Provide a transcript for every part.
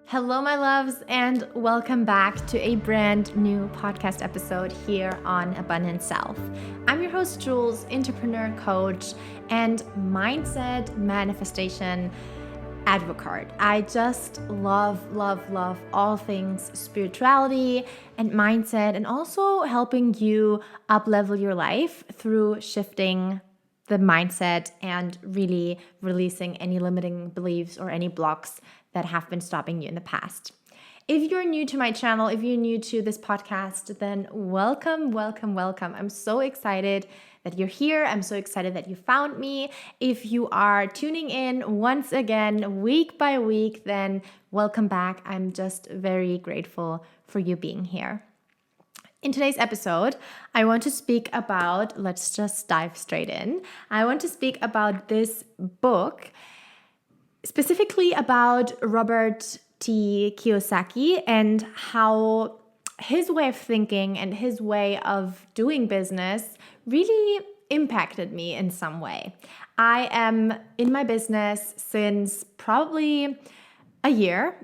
Hello, my loves, and welcome back to a brand new podcast episode here on Abundant Self. I'm your host, Jules, entrepreneur, coach, and mindset manifestation advocate. I just love all things spirituality and mindset, and also helping you up-level your life through shifting the mindset and really releasing any limiting beliefs or any blocks that have been stopping you in the past. If you're new to my channel, if you're new to this podcast, then welcome. I'm so excited that you're here. I'm so excited that you found me. If you are tuning in once again, week by week, then welcome back. I'm just very grateful for you being here. In today's episode, I want to speak about, let's just dive straight in. I want to speak about this book, specifically about Robert T. Kiyosaki and how his way of thinking and his way of doing business really impacted me in some way. I am in my business since probably a year.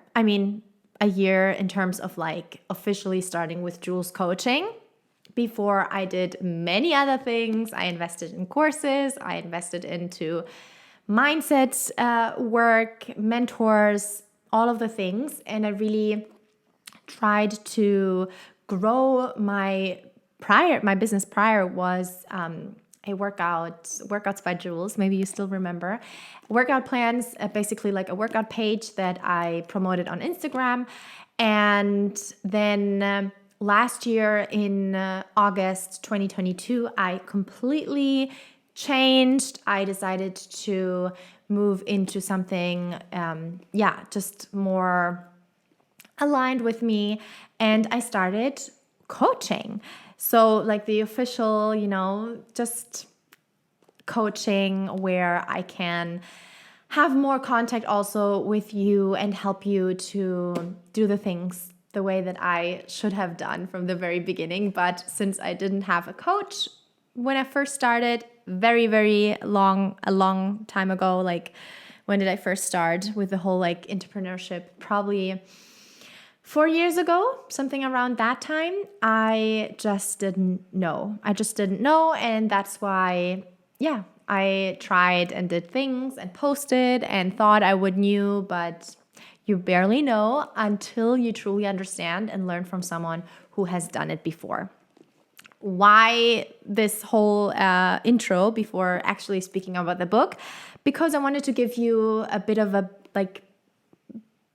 A year in terms of like officially starting with Jules Coaching. Before I did many other things. I invested in courses, I invested into mindset work, mentors, all of the things. And I really tried to grow my business prior was a workouts by Jules. Maybe you still remember workout plans, basically like a workout page that I promoted on Instagram. And then last year in August 2022, I completely changed. I decided to move into something, just more aligned with me. And I started coaching. So like the official, just coaching where I can have more contact also with you and help you to do the things the way that I should have done from the very beginning. But since I didn't have a coach when I first started, a long time ago, like when did I first start with the whole like entrepreneurship? Probably 4 years ago, something around that time. I just didn't know. And that's why, I tried and did things and posted and thought I would knew, but you barely know until you truly understand and learn from someone who has done it before. Why this whole intro before actually speaking about the book? Because I wanted to give you a bit of a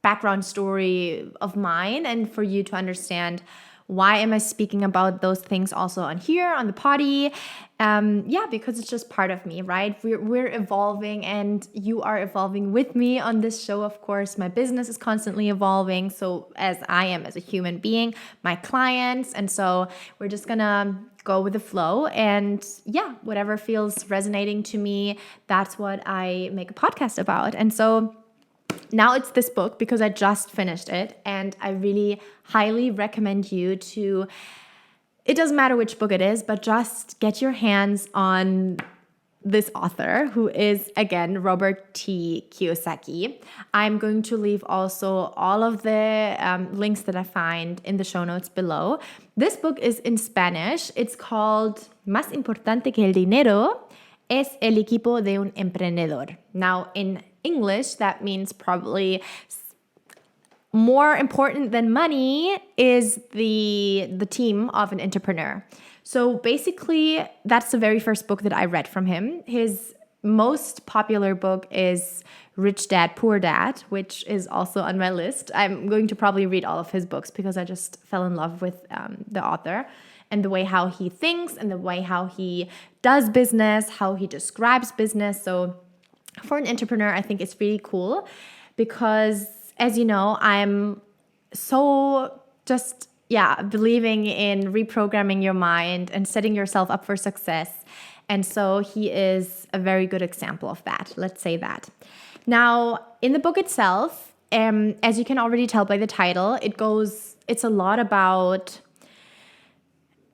background story of mine and for you to understand why am I speaking about those things also on here on the potty. Because it's just part of me, right? We're evolving and you are evolving with me on this show. Of course, my business is constantly evolving. So as I am as a human being, my clients. And so we're just gonna go with the flow and whatever feels resonating to me, that's what I make a podcast about. And so now it's this book because I just finished it and I really highly recommend you to, it doesn't matter which book it is, but just get your hands on this author who is, again, Robert T. Kiyosaki. I'm going to leave also all of the links that I find in the show notes below. This book is in Spanish. It's called Más importante que el dinero es el equipo de un emprendedor. Now, in English, that means probably more important than money is the team of an entrepreneur. So basically, that's the very first book that I read from him. His most popular book is Rich Dad, Poor Dad, which is also on my list. I'm going to probably read all of his books because I just fell in love with the author and the way how he thinks and the way how he does business, how he describes business. So for an entrepreneur, I think it's really cool because, as you know, I'm so just, believing in reprogramming your mind and setting yourself up for success. And so he is a very good example of that. Let's say that. Now, in the book itself, as you can already tell by the title, it's a lot about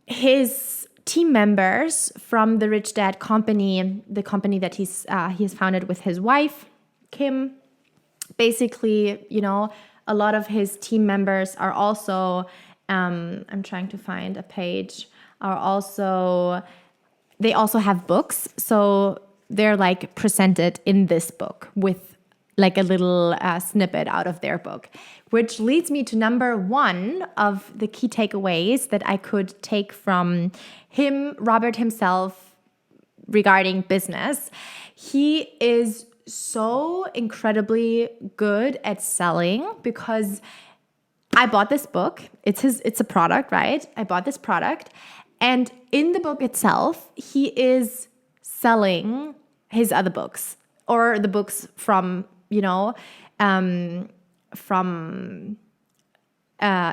his team members from the Rich Dad company, the company that he has founded with his wife, Kim. Basically, a lot of his team members are also, I'm trying to find a page, they also have books. So they're like presented in this book with like a little snippet out of their book, which leads me to number one of the key takeaways that I could take from him, Robert himself, regarding business. He is so incredibly good at selling, because I bought this book. It's a product, right? I bought this product, and in the book itself, he is selling his other books, or the books from, from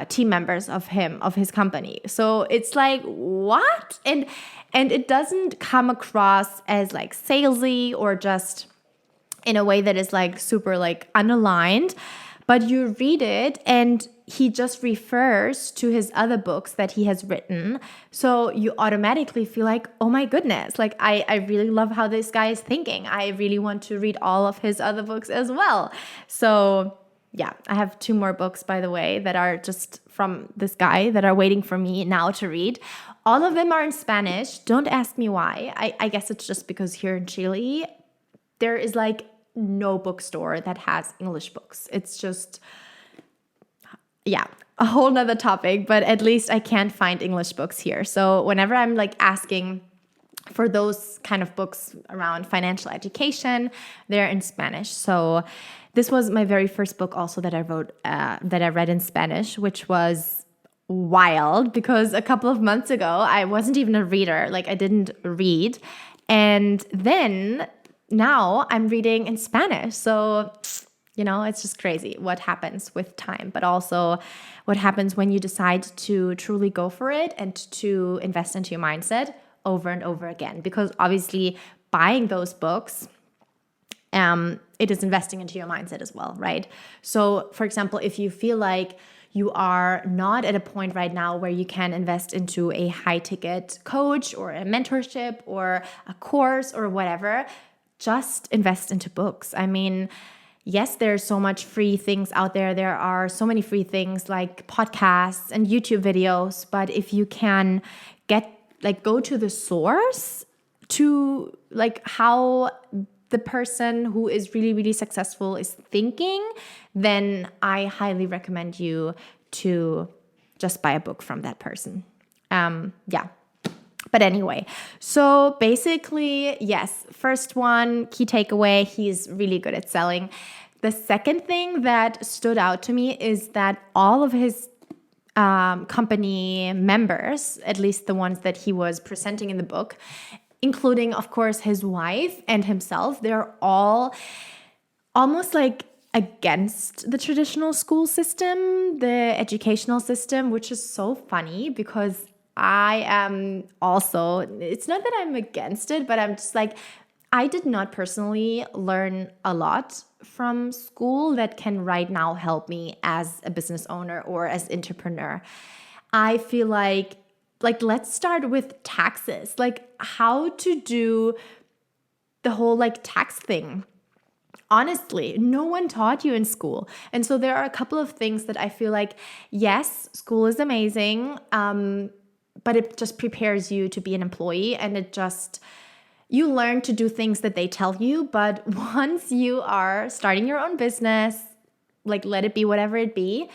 team members of his company. So it's like, what? And it doesn't come across as like salesy or just in a way that is like super like unaligned, but you read it and he just refers to his other books that he has written. So you automatically feel like, oh my goodness, like I really love how this guy is thinking. I really want to read all of his other books as well. So yeah, I have 2 more books, by the way, that are just from this guy that are waiting for me now to read. All of them are in Spanish. Don't ask me why. I guess it's just because here in Chile, there is like no bookstore that has English books. It's just, yeah, a whole nother topic, but at least I can't find English books here. So whenever I'm like asking for those kind of books around financial education, they're in Spanish. So this was my very first book also that I read in Spanish, which was wild, because a couple of months ago, I wasn't even a reader. Like, I didn't read. And then now I'm reading in Spanish. So, it's just crazy what happens with time, but also what happens when you decide to truly go for it and to invest into your mindset over and over again. Because obviously buying those books, it is investing into your mindset as well, right? So, for example, if you feel like you are not at a point right now where you can invest into a high-ticket coach or a mentorship or a course or whatever, just invest into books. I mean, yes, there's so much free things out there. There are so many free things like podcasts and YouTube videos. But if you can go to the source, to like how the person who is really, really successful is thinking, then I highly recommend you to just buy a book from that person. But anyway, so basically, yes, first one, key takeaway, he's really good at selling. The second thing that stood out to me is that all of his company members, at least the ones that he was presenting in the book, including, of course, his wife and himself, they're all almost like against the traditional school system, the educational system, which is so funny because I am also, it's not that I'm against it, but I'm just like, I did not personally learn a lot from school that can right now help me as a business owner or as entrepreneur. I feel like let's start with taxes, like how to do the whole like tax thing. Honestly, no one taught you in school. And so there are a couple of things that I feel like, yes, school is amazing, but it just prepares you to be an employee, and you learn to do things that they tell you. But once you are starting your own business, like let it be whatever it be,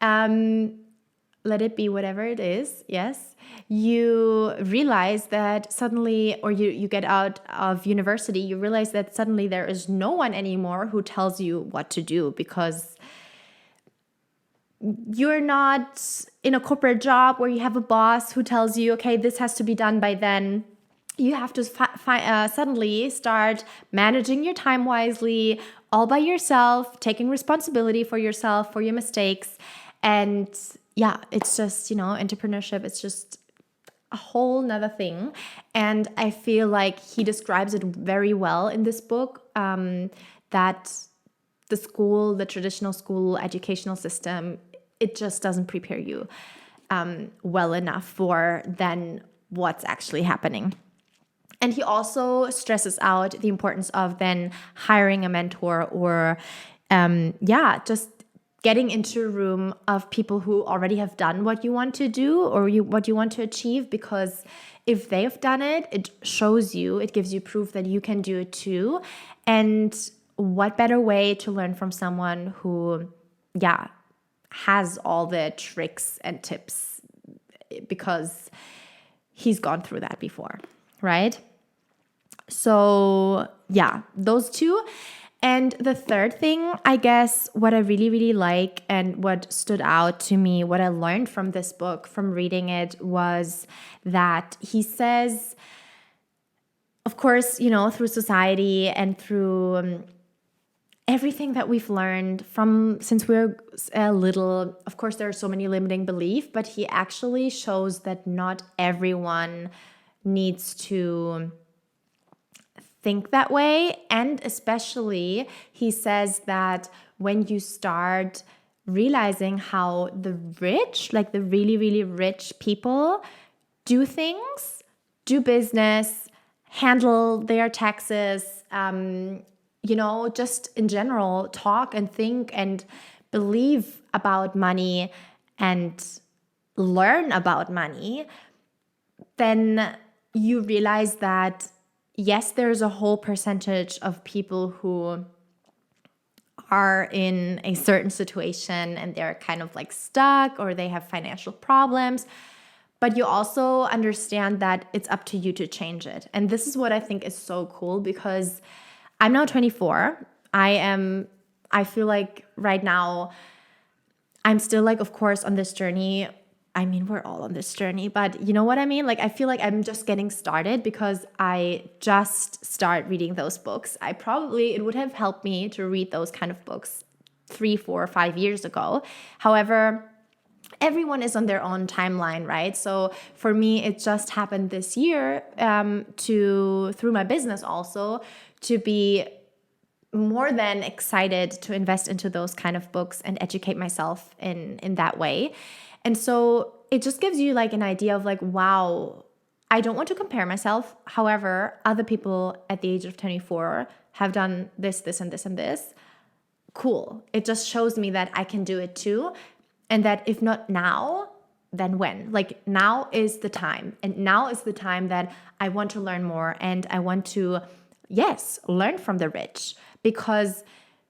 let it be whatever it is, yes, you realize that suddenly, or you get out of university, you realize that suddenly there is no one anymore who tells you what to do, because you're not in a corporate job where you have a boss who tells you, okay, this has to be done by then. You have to suddenly start managing your time wisely, all by yourself, taking responsibility for yourself, for your mistakes. And yeah, it's just, entrepreneurship, it's just a whole nother thing. And I feel like he describes it very well in this book, that the traditional school educational system, it just doesn't prepare you well enough for then what's actually happening. And he also stresses out the importance of then hiring a mentor or, just getting into a room of people who already have done what you want to do or what you want to achieve, because if they have done it, it shows you, it gives you proof that you can do it too. And what better way to learn from someone who, has all the tricks and tips, because he's gone through that before, right? So those two. And the third thing, I guess, what I really, really like and what stood out to me, what I learned from this book, from reading it, was that he says, of course, through society and through everything that we've learned from since we're little, of course, there are so many limiting beliefs, but he actually shows that not everyone needs to think that way. And especially, he says that when you start realizing how the rich, like the really, really rich people, do things, do business, handle their taxes, just in general, talk and think and believe about money and learn about money, then you realize that yes, there's a whole percentage of people who are in a certain situation and they're kind of like stuck or they have financial problems. But you also understand that it's up to you to change it. And this is what I think is so cool, because I'm now 24. I feel like right now I'm still like, of course, on this journey. I mean, we're all on this journey, but you know what I mean? Like, I feel like I'm just getting started because I just start reading those books. It would have helped me to read those kind of books 3, 4, 5 years ago. However, everyone is on their own timeline, right? So for me, it just happened this year through my business also, to be more than excited to invest into those kind of books and educate myself in that way. And so it just gives you like an idea of like, wow, I don't want to compare myself. However, other people at the age of 24 have done this, this, and this, and this. Cool. It just shows me that I can do it too. And that if not now, then when? Like, now is the time. And now is the time that I want to learn more. And I want to, yes, learn from the rich. Because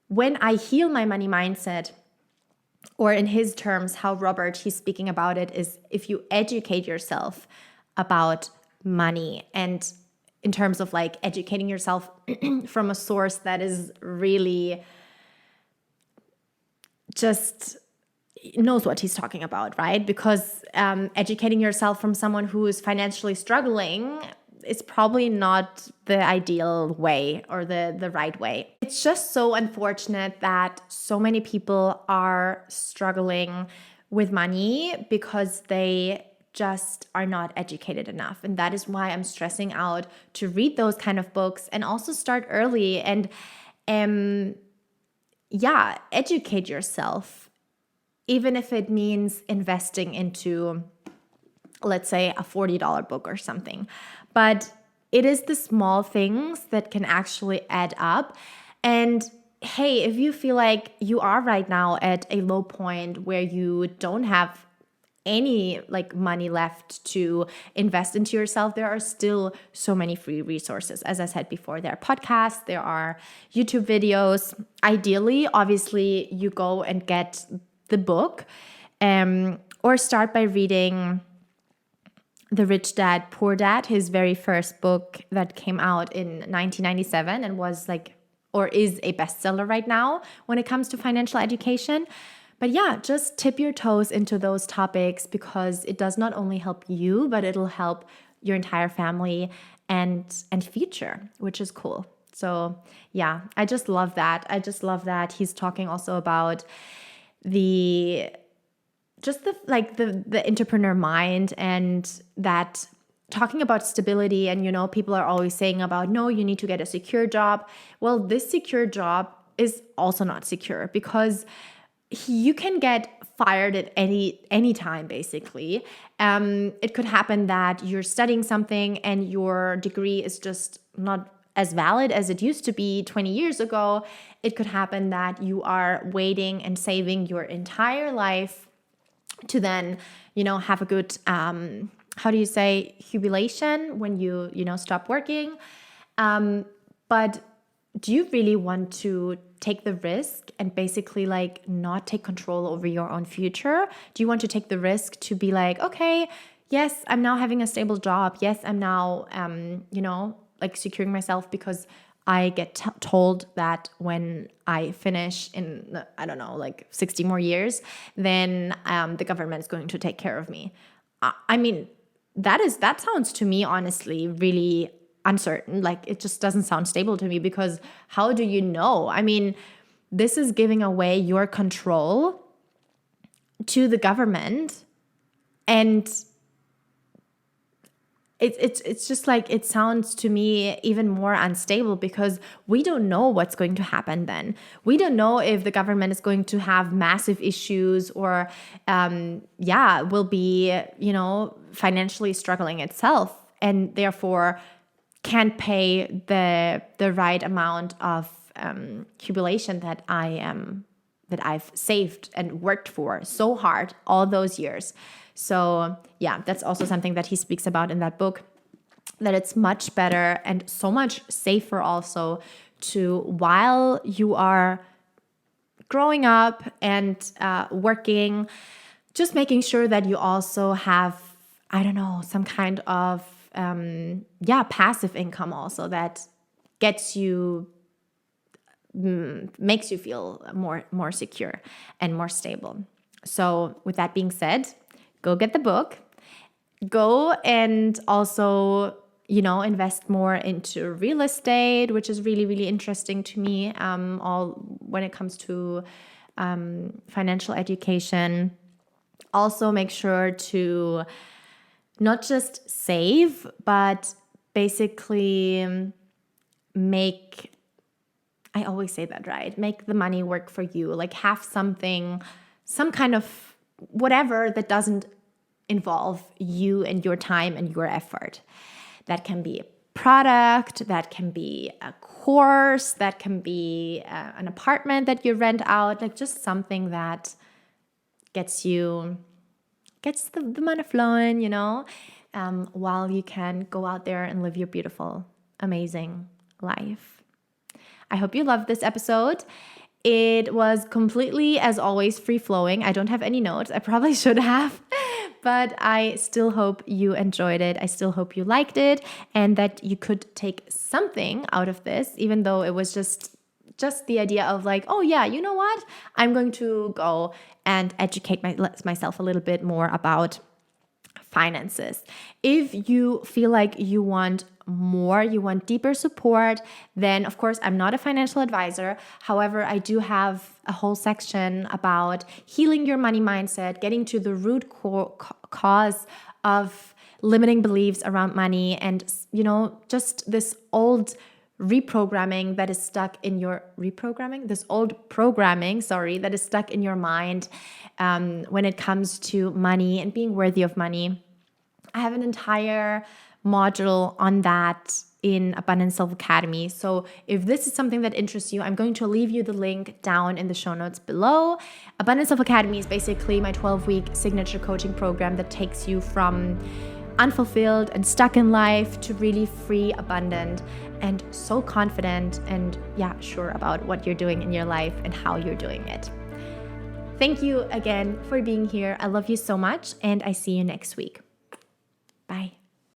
when I heal my money mindset, or in his terms, how Robert, he's speaking about it, is if you educate yourself about money, and in terms of like educating yourself from a source that is really just knows what he's talking about, right? Because educating yourself from someone who is financially struggling is probably not the ideal way or the right way. It's just so unfortunate that so many people are struggling with money because they just are not educated enough. And that is why I'm stressing out to read those kind of books and also start early and educate yourself, even if it means investing into, let's say, a $40 book or something. But it is the small things that can actually add up. And hey, if you feel like you are right now at a low point where you don't have any like money left to invest into yourself, there are still so many free resources. As I said before, there are podcasts, there are YouTube videos. Ideally, obviously, you go and get the book, or start by reading The Rich Dad, Poor Dad, his very first book that came out in 1997 and was like, or is a bestseller right now when it comes to financial education. But yeah, just tip your toes into those topics, because it does not only help you, but it'll help your entire family and future, which is cool. So yeah, I just love that. I just love that he's talking also about the entrepreneur mind, and that talking about stability. And, people are always saying about, no, you need to get a secure job. Well, this secure job is also not secure, because you can get fired at any time, basically. It could happen that you're studying something and your degree is just not as valid as it used to be 20 years ago. It could happen that you are waiting and saving your entire life to then, have a good, how do you say, jubilation when you stop working. But do you really want to take the risk and basically like not take control over your own future? Do you want to take the risk to be like, okay, yes, I'm now having a stable job. Yes, I'm now, like securing myself because I get told that when I finish in, I don't know, like 60 more years, then the government is going to take care of me. I mean, that sounds to me, honestly, really uncertain. Like, it just doesn't sound stable to me, because how do you know? I mean, this is giving away your control to the government, and it's just like, it sounds to me even more unstable, because we don't know what's going to happen then. We don't know if the government is going to have massive issues or will be, financially struggling itself, and therefore can't pay the right amount of jubilation that I've saved and worked for so hard all those years. So yeah, that's also something that he speaks about in that book, that it's much better and so much safer also to, while you are growing up and working, just making sure that you also have, I don't know, some kind of passive income also that gets you, makes you feel more secure and more stable. So with that being said, go get the book. Go and also, invest more into real estate, which is really, really interesting to me, all when it comes to financial education. Also make sure to not just save, but basically make, I always say that, right? Make the money work for you. Like, have something, some kind of whatever that doesn't involve you and your time and your effort. That can be a product, that can be a course, that can be an apartment that you rent out, like just something that gets the money flowing, while you can go out there and live your beautiful, amazing life. I hope you loved this episode. It was completely, as always, free-flowing. I don't have any notes. I probably should have, but I still hope you enjoyed it. I still hope you liked it, and that you could take something out of this, even though it was just the idea of like, oh yeah, you know what? I'm going to go and educate myself a little bit more about finances. If you feel like you want more, you want deeper support, then of course I'm not a financial advisor. However, I do have a whole section about healing your money mindset, getting to the root cause of limiting beliefs around money, and just this old programming that is stuck in your mind when it comes to money and being worthy of money. I have an entire module on that in Abundant Self Academy. So if this is something that interests you, I'm going to leave you the link down in the show notes below. Abundant Self Academy is basically my 12-week signature coaching program that takes you from unfulfilled and stuck in life to really free, abundant, and so confident and sure about what you're doing in your life and how you're doing it. Thank you again for being here. I love you so much, and I see you next week. Bye.